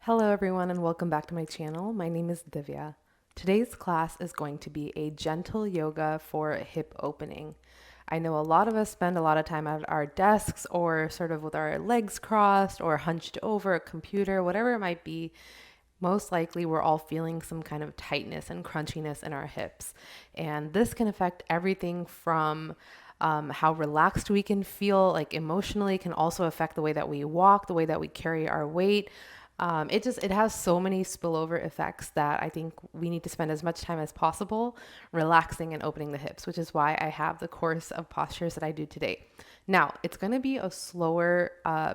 Hello everyone and welcome back to my channel. My name is Divya. Today's class is going to be a gentle yoga for hip opening. I know a lot of us spend a lot of time at our desks or sort of with our legs crossed or hunched over a computer, whatever it might be. Most likely we're all feeling some kind of tightness and crunchiness in our hips. And this can affect everything from how relaxed we can feel, like emotionally, can also affect the way that we walk, the way that we carry our weight. It has so many spillover effects that I think we need to spend as much time as possible relaxing and opening the hips, which is why I have the course of postures that I do today. Now, it's going to be a slower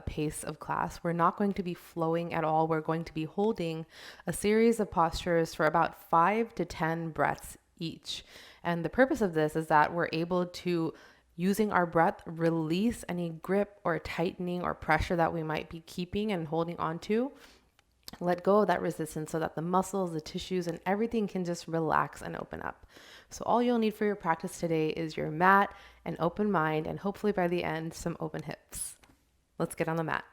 pace of class. We're not going to be flowing at all. We're going to be holding a series of postures for about 5 to 10 breaths each. And the purpose of this is that we're able to, using our breath, release any grip or tightening or pressure that we might be keeping and holding on to. Let go of that resistance so that the muscles, the tissues, and everything can just relax and open up. So all you'll need for your practice today is your mat, an open mind, and hopefully by the end, some open hips. Let's get on the mat.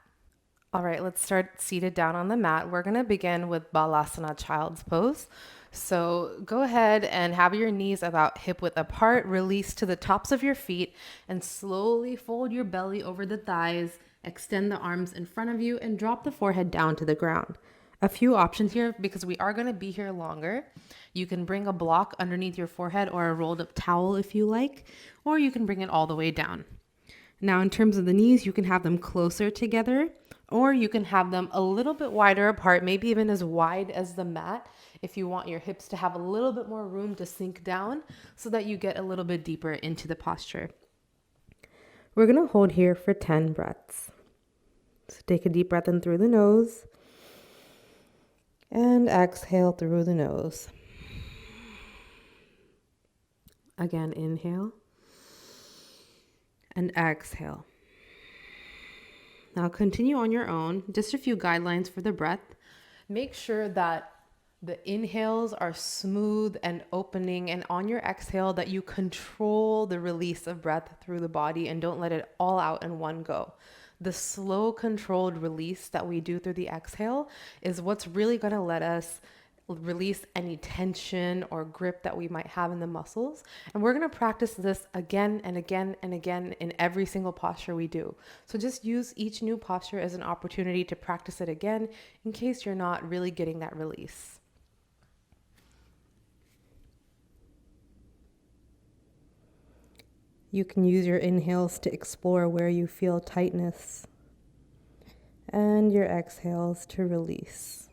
All right, let's start seated down on the mat. We're going to begin with Malasana, child's pose. So go ahead and have your knees about hip width apart, release to the tops of your feet, and slowly fold your belly over the thighs, extend the arms in front of you, and drop the forehead down to the ground. A few options here because we are going to be here longer. You can bring a block underneath your forehead or a rolled up towel if you like, or you can bring it all the way down. Now, in terms of the knees, you can have them closer together, or you can have them a little bit wider apart, maybe even as wide as the mat, if you want your hips to have a little bit more room to sink down so that you get a little bit deeper into the posture. We're going to hold here for 10 breaths. So take a deep breath in through the nose and exhale through the nose. Again, inhale and exhale. Now continue on your own. Just a few guidelines for the breath. Make sure that the inhales are smooth and opening, and on your exhale that you control the release of breath through the body and don't let it all out in one go. The slow, controlled release that we do through the exhale is what's really going to let us release any tension or grip that we might have in the muscles. And we're going to practice this again and again and again in every single posture we do. So just use each new posture as an opportunity to practice it again in case you're not really getting that release. You can use your inhales to explore where you feel tightness and your exhales to release.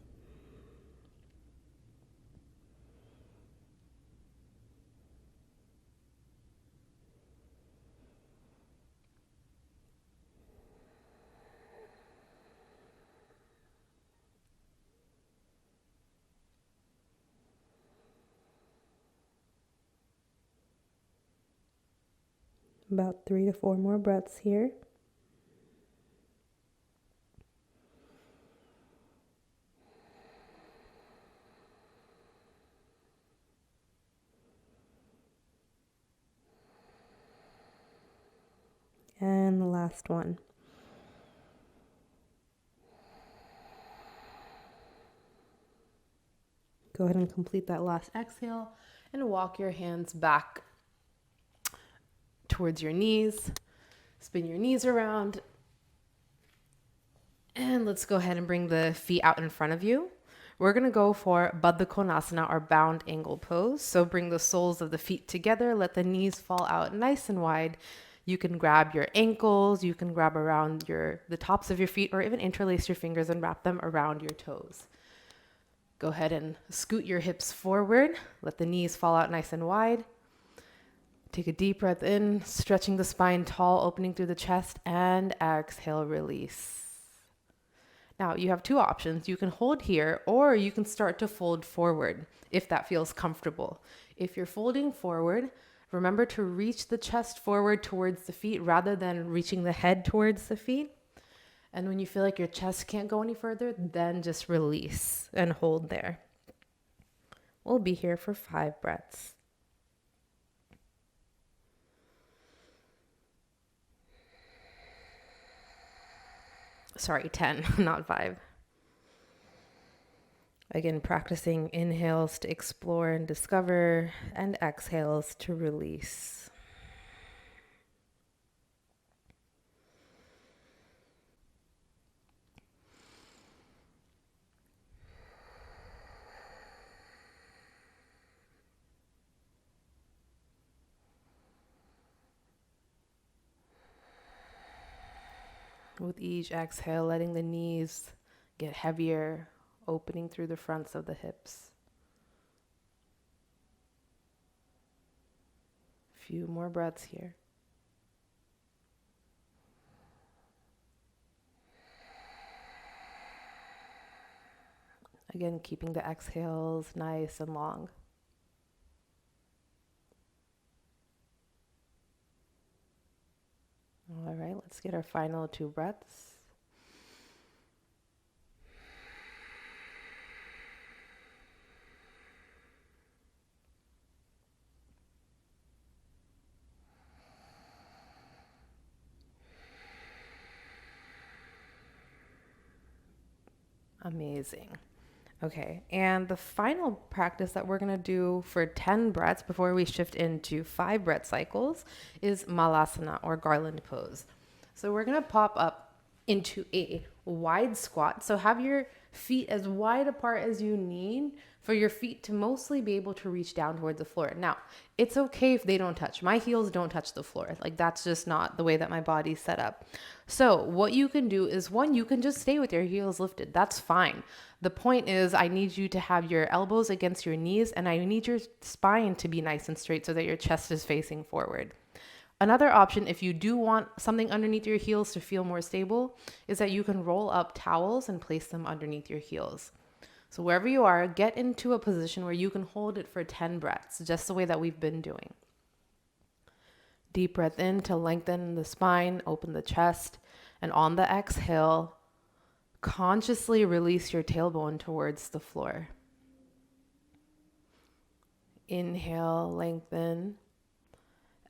About 3 to 4 more breaths here. And the last one. Go ahead and complete that last exhale and walk your hands back towards your knees. Spin your knees around. And let's go ahead and bring the feet out in front of you. We're going to go for Baddha Konasana, or bound angle pose. So bring the soles of the feet together. Let the knees fall out nice and wide. You can grab your ankles. You can grab around the tops of your feet, or even interlace your fingers and wrap them around your toes. Go ahead and scoot your hips forward. Let the knees fall out nice and wide. Take a deep breath in, stretching the spine tall, opening through the chest, and exhale, release. Now, you have two options. You can hold here, or you can start to fold forward if that feels comfortable. If you're folding forward, remember to reach the chest forward towards the feet rather than reaching the head towards the feet. And when you feel like your chest can't go any further, then just release and hold there. We'll be here for 5 breaths. Sorry, 10, not 5. Again, practicing inhales to explore and discover, and exhales to release. With each exhale, letting the knees get heavier, opening through the fronts of the hips. Few more breaths here. Again, keeping the exhales nice and long. All right, let's get our final 2 breaths. Amazing. Okay, and the final practice that we're gonna do for 10 breaths before we shift into 5 breath cycles is Malasana, or Garland pose. So we're gonna pop up into a wide squat. So have your feet as wide apart as you need for your feet to mostly be able to reach down towards the floor. Now, it's okay if they don't touch. My heels don't touch the floor. Like, that's just not the way that my body's set up. So what you can do is, one, you can just stay with your heels lifted. That's fine. The point is, I need you to have your elbows against your knees, and I need your spine to be nice and straight so that your chest is facing forward. Another option, if you do want something underneath your heels to feel more stable, is that you can roll up towels and place them underneath your heels. So wherever you are, get into a position where you can hold it for 10 breaths, just the way that we've been doing. Deep breath in to lengthen the spine, open the chest, and on the exhale, consciously release your tailbone towards the floor. Inhale, lengthen.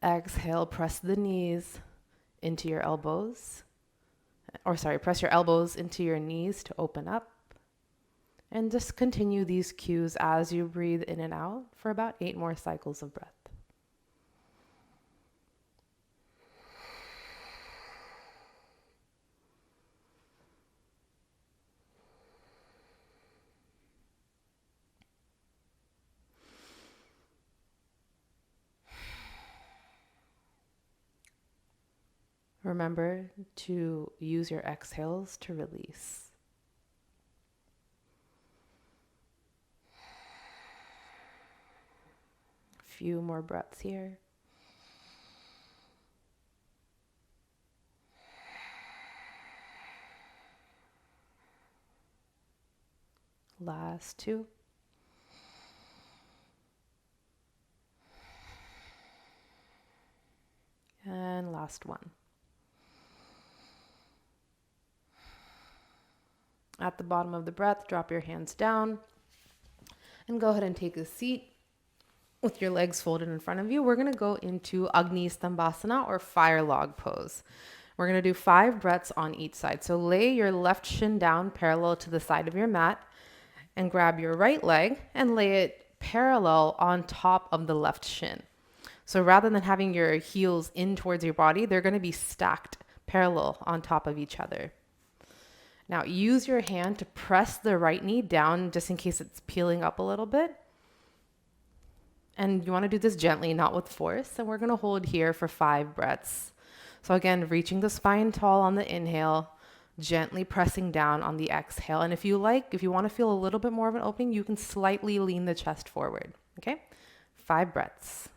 Exhale, press the knees into your elbows. Press your elbows into your knees to open up. And just continue these cues as you breathe in and out for about 8 more cycles of breath. Remember to use your exhales to release. Few more breaths here. Last 2. And last 1. At the bottom of the breath, drop your hands down and go ahead and take a seat with your legs folded in front of you. We're going to go into Agnistambhasana, or fire log pose. We're going to do 5 breaths on each side. So lay your left shin down parallel to the side of your mat and grab your right leg and lay it parallel on top of the left shin. So rather than having your heels in towards your body, they're going to be stacked parallel on top of each other. Now use your hand to press the right knee down just in case it's peeling up a little bit. And you want to do this gently, not with force. And we're going to hold here for 5 breaths. So again, reaching the spine tall on the inhale, gently pressing down on the exhale. And if you want to feel a little bit more of an opening, you can slightly lean the chest forward. Okay? 5 breaths.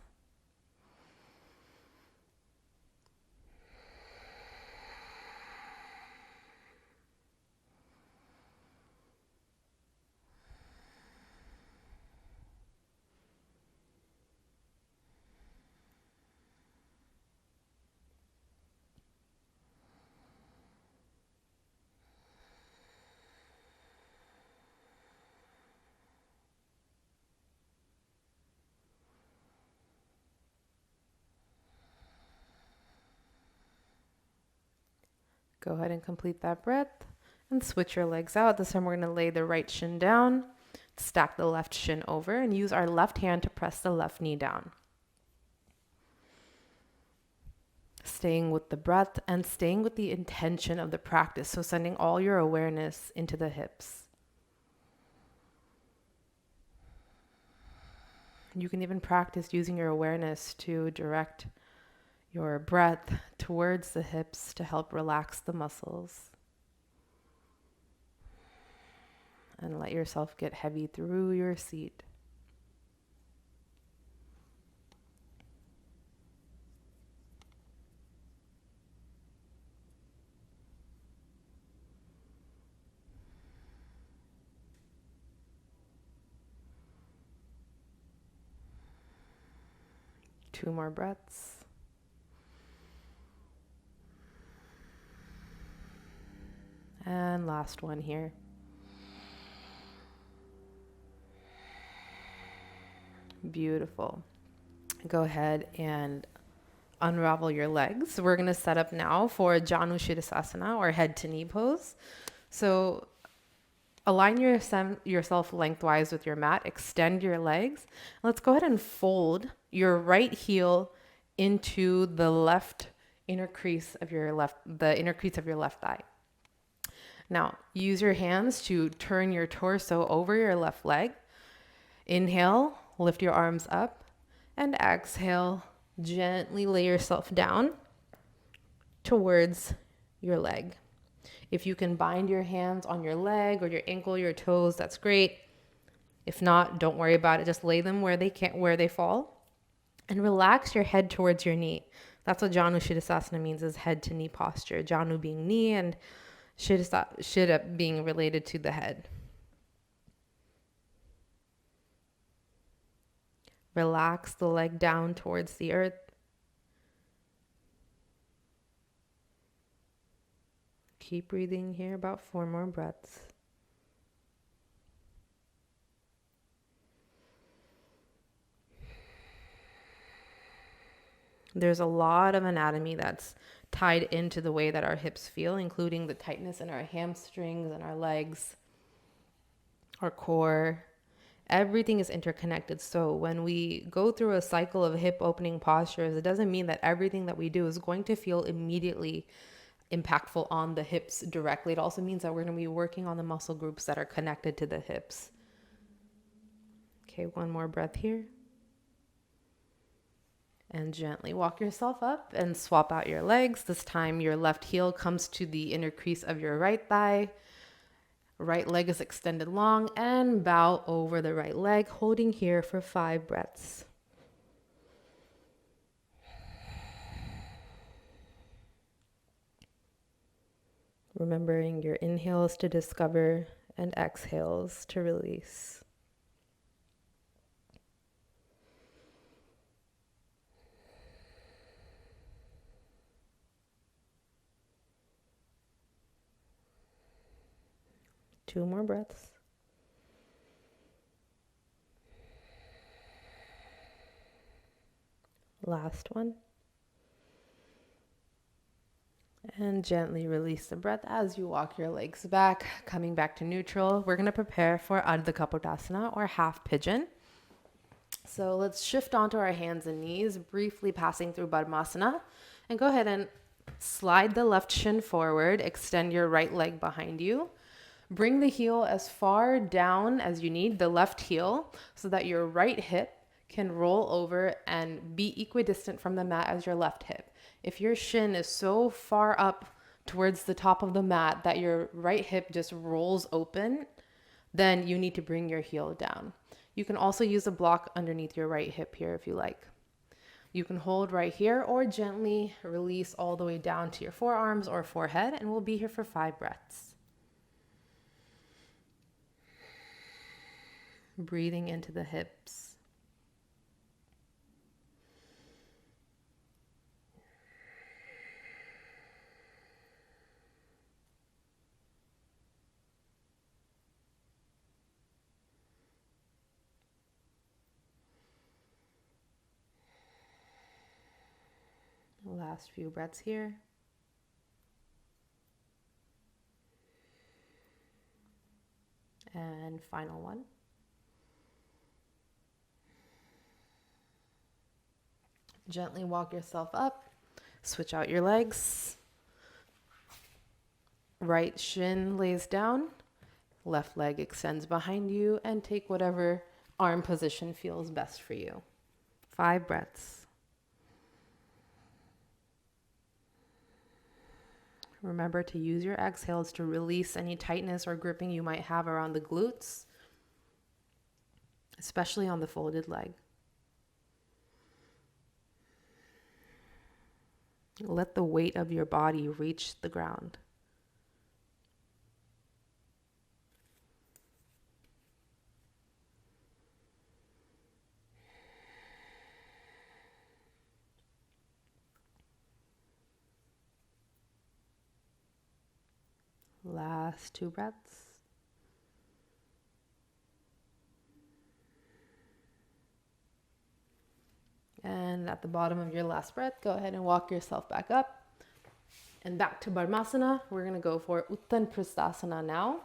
Go ahead and complete that breath and switch your legs out. This time we're going to lay the right shin down, stack the left shin over and use our left hand to press the left knee down. Staying with the breath and staying with the intention of the practice. So sending all your awareness into the hips. You can even practice using your awareness to direct your breath towards the hips to help relax the muscles. And let yourself get heavy through your seat. Two more breaths. And last one here. Beautiful. Go ahead and unravel your legs. We're going to set up now for Janushirasana, or head to knee pose. So align yourself lengthwise with your mat. Extend your legs. Let's go ahead and fold your right heel into the left inner crease of your left thigh. Now, use your hands to turn your torso over your left leg. Inhale, lift your arms up, and exhale, gently lay yourself down towards your leg. If you can bind your hands on your leg or your ankle, your toes, that's great. If not, don't worry about it. Just lay them where they fall, and relax your head towards your knee. That's what Janushirasana means, is head to knee posture. Janu being knee and Shira being related to the head. Relax the leg down towards the earth. Keep breathing here, about 4 more breaths. There's a lot of anatomy that's tied into the way that our hips feel, including the tightness in our hamstrings and our legs, our core. Everything is interconnected. So when we go through a cycle of hip opening postures, it doesn't mean that everything that we do is going to feel immediately impactful on the hips directly. It also means that we're going to be working on the muscle groups that are connected to the hips. Okay, 1 more breath here. And gently walk yourself up and swap out your legs. This time your left heel comes to the inner crease of your right thigh. Right leg is extended long, and bow over the right leg, holding here for 5 breaths. Remembering your inhales to discover and exhales to release. Two more breaths. Last one. And gently release the breath as you walk your legs back, coming back to neutral. We're going to prepare for Ardha Kapotasana, or half pigeon. So let's shift onto our hands and knees, briefly passing through Padmasana. And go ahead and slide the left shin forward, extend your right leg behind you. Bring the heel as far down as you need, the left heel, so that your right hip can roll over and be equidistant from the mat as your left hip. If your shin is so far up towards the top of the mat that your right hip just rolls open, then you need to bring your heel down. You can also use a block underneath your right hip here if you like. You can hold right here or gently release all the way down to your forearms or forehead, and we'll be here for 5 breaths. Breathing into the hips. Last few breaths here. And final one. Gently walk yourself up. Switch out your legs. Right shin lays down. Left leg extends behind you, and take whatever arm position feels best for you. 5 breaths. Remember to use your exhales to release any tightness or gripping you might have around the glutes, especially on the folded leg. Let the weight of your body reach the ground. Last 2 breaths. And at the bottom of your last breath, go ahead and walk yourself back up. And back to Malasana. We're going to go for Unwind now,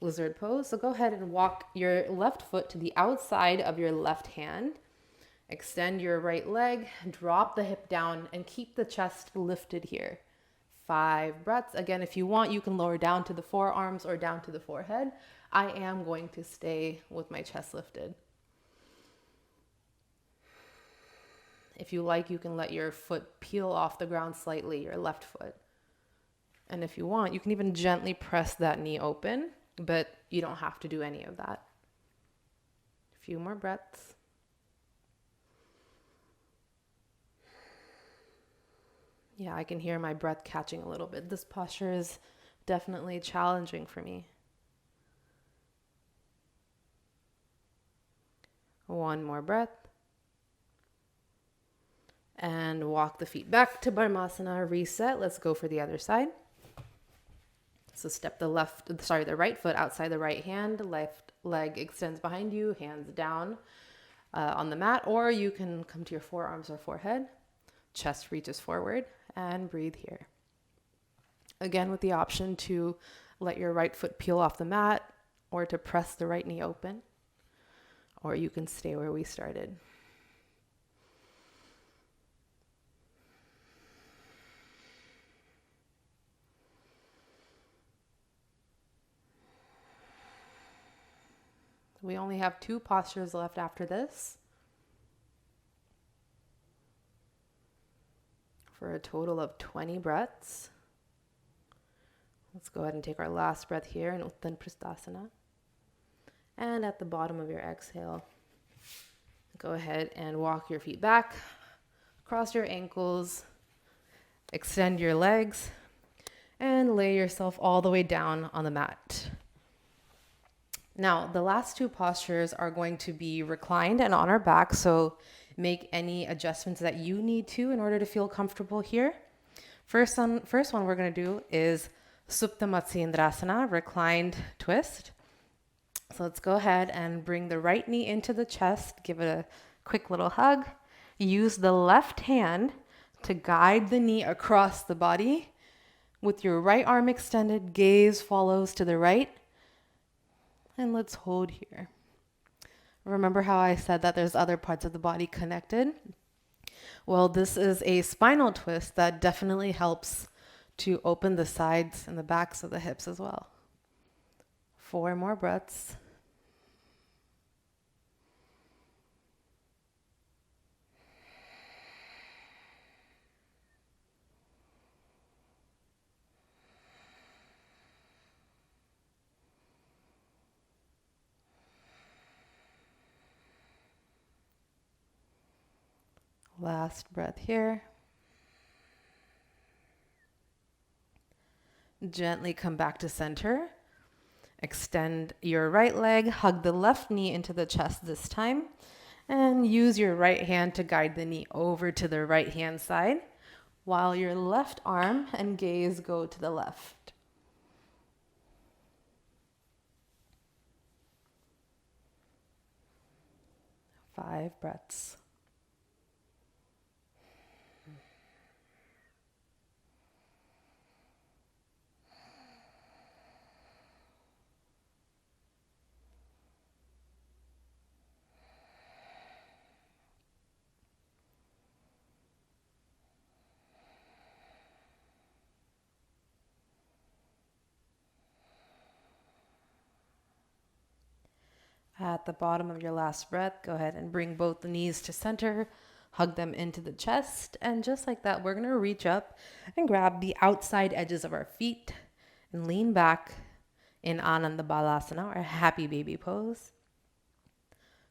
lizard pose. So go ahead and walk your left foot to the outside of your left hand. Extend your right leg, drop the hip down, and keep the chest lifted here. 5 breaths. Again, if you want, you can lower down to the forearms or down to the forehead. I am going to stay with my chest lifted. If you like, you can let your foot peel off the ground slightly, your left foot. And if you want, you can even gently press that knee open, but you don't have to do any of that. A few more breaths. Yeah, I can hear my breath catching a little bit. This posture is definitely challenging for me. 1 more breath. And walk the feet back to Malasana, reset. Let's go for the other side. So step the right foot outside the right hand, left leg extends behind you, hands down on the mat, or you can come to your forearms or forehead. Chest reaches forward, and breathe here. Again, with the option to let your right foot peel off the mat or to press the right knee open, or you can stay where we started. We only have 2 postures left after this, for a total of 20 breaths. Let's go ahead and take our last breath here in Uttanprasthasana. And at the bottom of your exhale, go ahead and walk your feet back, cross your ankles, extend your legs, and lay yourself all the way down on the mat. Now, the last 2 postures are going to be reclined and on our back, so make any adjustments that you need to in order to feel comfortable here. First one we're going to do is Supta Matsyendrasana, reclined twist. So let's go ahead and bring the right knee into the chest, give it a quick little hug. Use the left hand to guide the knee across the body. With your right arm extended, gaze follows to the right. And let's hold here. Remember how I said that there's other parts of the body connected? Well, this is a spinal twist that definitely helps to open the sides and the backs of the hips as well. 4 more breaths. Last breath here. Gently come back to center. Extend your right leg, hug the left knee into the chest this time, and use your right hand to guide the knee over to the right hand side, while your left arm and gaze go to the left. Five breaths. At the bottom of your last breath, go ahead and bring both the knees to center, hug them into the chest, and just like that, we're going to reach up and grab the outside edges of our feet and lean back in Malasana, or happy baby pose.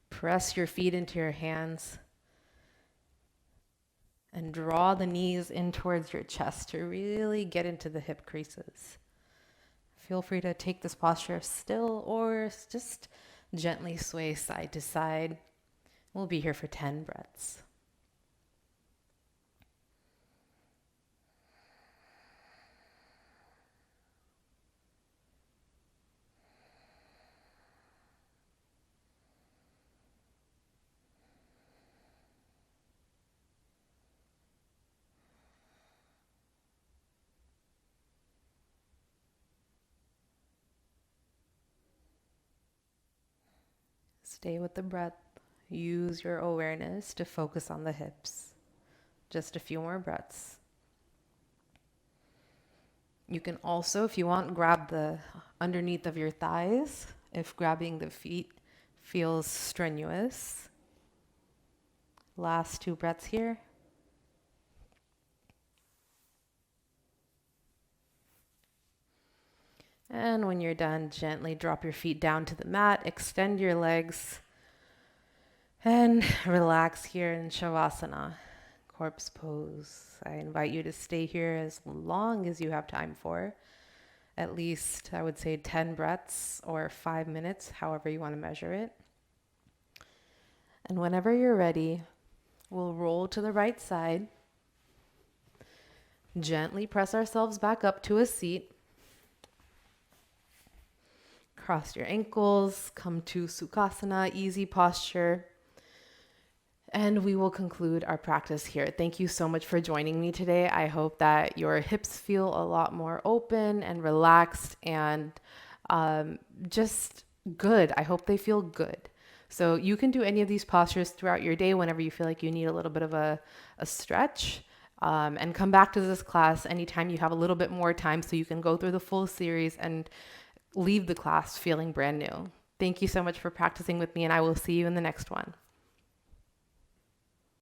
Press your feet into your hands and draw the knees in towards your chest to really get into the hip creases. Feel free to take this posture still or just gently sway side to side. We'll be here for 10 breaths. Stay with the breath. Use your awareness to focus on the hips. Just a few more breaths. You can also, if you want, grab the underneath of your thighs if grabbing the feet feels strenuous. Last 2 breaths here. And when you're done, gently drop your feet down to the mat, extend your legs, and relax here in Shavasana, corpse pose. I invite you to stay here as long as you have time for. At least, I would say 10 breaths or 5 minutes, however you want to measure it. And whenever you're ready, we'll roll to the right side. Gently press ourselves back up to a seat. Cross your ankles, come to Sukhasana, easy posture. And we will conclude our practice here. Thank you so much for joining me today. I hope that your hips feel a lot more open and relaxed and just good. I hope they feel good. So you can do any of these postures throughout your day whenever you feel like you need a little bit of a stretch. And come back to this class anytime you have a little bit more time so you can go through the full series and leave the class feeling brand new. Thank you so much for practicing with me, and I will see you in the next one.